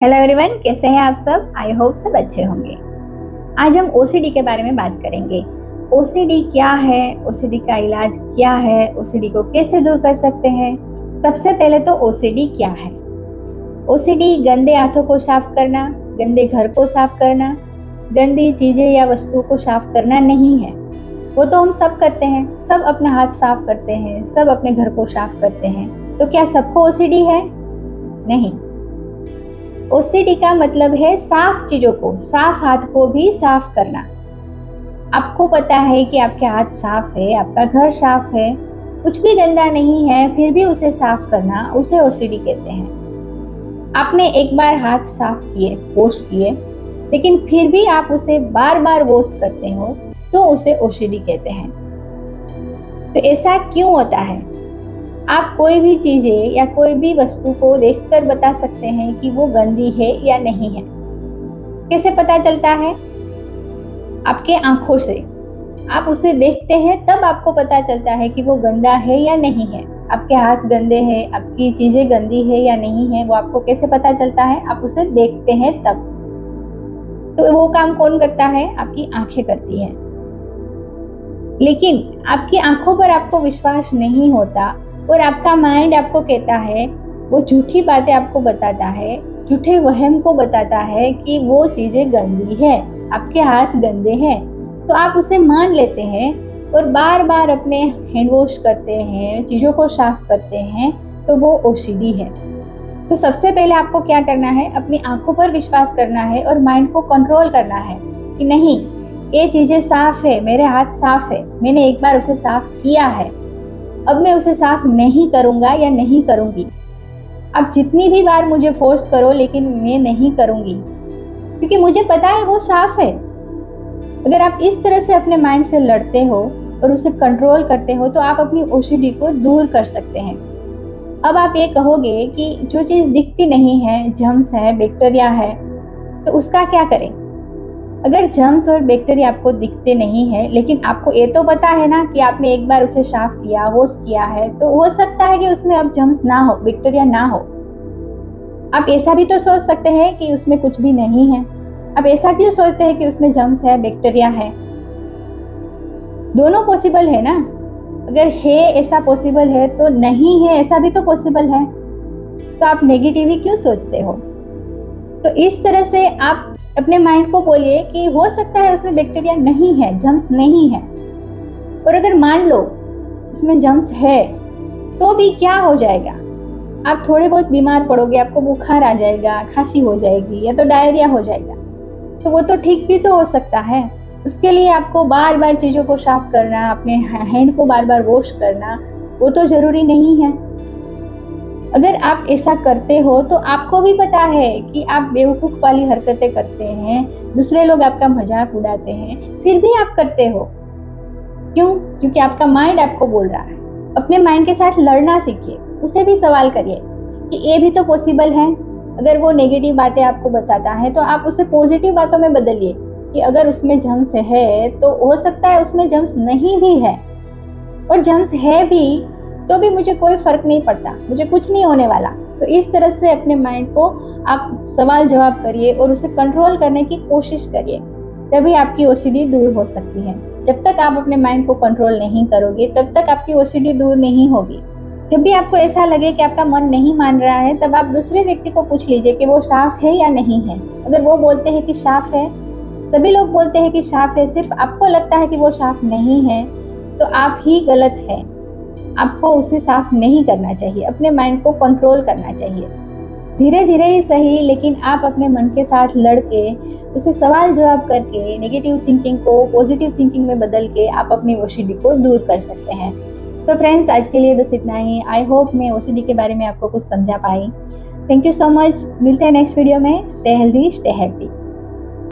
Hello everyone, कैसे हैं आप सब। आई होप सब अच्छे होंगे। आज हम ओसीडी के बारे में बात करेंगे। ओसीडी क्या है, ओसीडी का इलाज क्या है, ओसीडी को कैसे दूर कर सकते हैं। सबसे पहले तो ओसीडी क्या है। ओसीडी गंदे हाथों को साफ करना, गंदे घर को साफ करना, गंदी चीजें या वस्तुओं को साफ करना नहीं है। वो तो हम सब करते हैं, सब अपना हाथ साफ करते हैं, सब अपने घर को साफ करते हैं। तो क्या सबको ओसीडी है? नहीं। ओसीडी का मतलब है साफ चीजों को, साफ हाथ को भी साफ करना। आपको पता है कि आपके हाथ साफ है, आपका घर साफ है, कुछ भी गंदा नहीं है, फिर भी उसे साफ करना, उसे ओसीडी कहते हैं। आपने एक बार हाथ साफ किए, वॉश किए, लेकिन फिर भी आप उसे बार बार वॉश करते हो, तो उसे ओसीडी कहते हैं। तो ऐसा क्यों होता है? आप कोई भी चीजें या कोई भी वस्तु को देखकर बता सकते हैं कि वो गंदी है या नहीं है। कैसे पता चलता है? आपके आंखों से। आप उसे देखते हैं तब आपको पता चलता है कि वो गंदा है या नहीं है। आपके हाथ गंदे हैं, आपकी चीजें गंदी है या नहीं है, वो आपको कैसे पता चलता है? आप उसे देखते हैं तब। तो वो काम कौन करता है? आपकी आंखें करती हैं। लेकिन आपकी आंखों पर आपको विश्वास नहीं होता और आपका माइंड आपको कहता है, वो झूठी बातें आपको बताता है, झूठे वहम को बताता है कि वो चीजें गंदी है, आपके हाथ गंदे हैं। तो आप उसे मान लेते हैं और बार बार अपने हैंड वॉश करते हैं, चीजों को साफ करते हैं, तो वो ओसीडी है। तो सबसे पहले आपको क्या करना है? अपनी आंखों पर विश्वास करना है और माइंड को कंट्रोल करना है कि नहीं, ये चीजें साफ है, मेरे हाथ साफ है, मैंने एक बार उसे साफ किया है, अब मैं उसे साफ नहीं करूंगा या नहीं करूंगी। अब जितनी भी बार मुझे फोर्स करो, लेकिन मैं नहीं करूंगी, क्योंकि मुझे पता है वो साफ है। अगर आप इस तरह से अपने माइंड से लड़ते हो और उसे कंट्रोल करते हो, तो आप अपनी ओसीडी को दूर कर सकते हैं। अब आप ये कहोगे कि जो चीज़ दिखती नहीं है, जर्म्स है, बैक्टीरिया है, तो उसका क्या करें? अगर जर्म्स और बैक्टीरिया आपको दिखते नहीं है, लेकिन आपको ये तो पता है ना कि आपने एक बार उसे साफ किया, वॉश किया है, तो हो सकता है कि उसमें अब जर्म्स ना हो, बैक्टीरिया ना हो। आप ऐसा भी तो सोच सकते हैं कि उसमें कुछ भी नहीं है। आप ऐसा क्यों सोचते हैं कि उसमें जर्म्स है, बैक्टीरिया है? दोनों पॉसिबल है ना। अगर है ऐसा पॉसिबल है, तो नहीं है ऐसा भी तो पॉसिबल है। तो आप नेगेटिव ही क्यों सोचते हो? तो इस तरह से आप अपने माइंड को बोलिए कि हो सकता है उसमें बैक्टीरिया नहीं है, जर्म्स नहीं है। और अगर मान लो उसमें जर्म्स है, तो भी क्या हो जाएगा? आप थोड़े बहुत बीमार पड़ोगे, आपको बुखार आ जाएगा, खांसी हो जाएगी, या तो डायरिया हो जाएगा। तो वो तो ठीक भी तो हो सकता है। उसके लिए आपको बार बार चीज़ों को साफ करना, अपने हैंड को बार बार वॉश करना, वो तो ज़रूरी नहीं है। अगर आप ऐसा करते हो, तो आपको भी पता है कि आप बेवकूफ़ वाली हरकतें करते हैं, दूसरे लोग आपका मजाक उड़ाते हैं, फिर भी आप करते हो। क्यों? क्योंकि आपका माइंड आपको बोल रहा है। अपने माइंड के साथ लड़ना सीखिए, उसे भी सवाल करिए कि ये भी तो पॉसिबल है। अगर वो नेगेटिव बातें आपको बताता है, तो आप उसे पॉजिटिव बातों में बदलिए कि अगर उसमें जर्म्स है, तो हो सकता है उसमें जर्म्स नहीं भी है, और जर्म्स है भी तो भी मुझे कोई फर्क नहीं पड़ता, मुझे कुछ नहीं होने वाला। तो इस तरह से अपने माइंड को आप सवाल जवाब करिए और उसे कंट्रोल करने की कोशिश करिए, तभी आपकी ओसीडी दूर हो सकती है। जब तक आप अपने माइंड को कंट्रोल नहीं करोगे, तब तक आपकी ओसीडी दूर नहीं होगी। जब भी आपको ऐसा लगे कि आपका मन नहीं मान रहा है, तब आप दूसरे व्यक्ति को पूछ लीजिए कि वो साफ है या नहीं है। अगर वो बोलते हैं कि साफ है, सभी लोग बोलते हैं कि साफ है, सिर्फ आपको लगता है कि वो साफ नहीं है, तो आप ही गलत है। आपको उसे साफ नहीं करना चाहिए, अपने माइंड को कंट्रोल करना चाहिए। धीरे धीरे ही सही, लेकिन आप अपने मन के साथ लड़के, उसे सवाल जवाब करके, नेगेटिव थिंकिंग को पॉजिटिव थिंकिंग में बदल के आप अपनी ओसीडी को दूर कर सकते हैं। तो फ्रेंड्स, आज के लिए बस इतना ही। आई होप मैं ओसीडी के बारे में आपको कुछ समझा पाई। Thank you so much. मिलते हैं नेक्स्ट वीडियो में। Stay healthy, stay happy.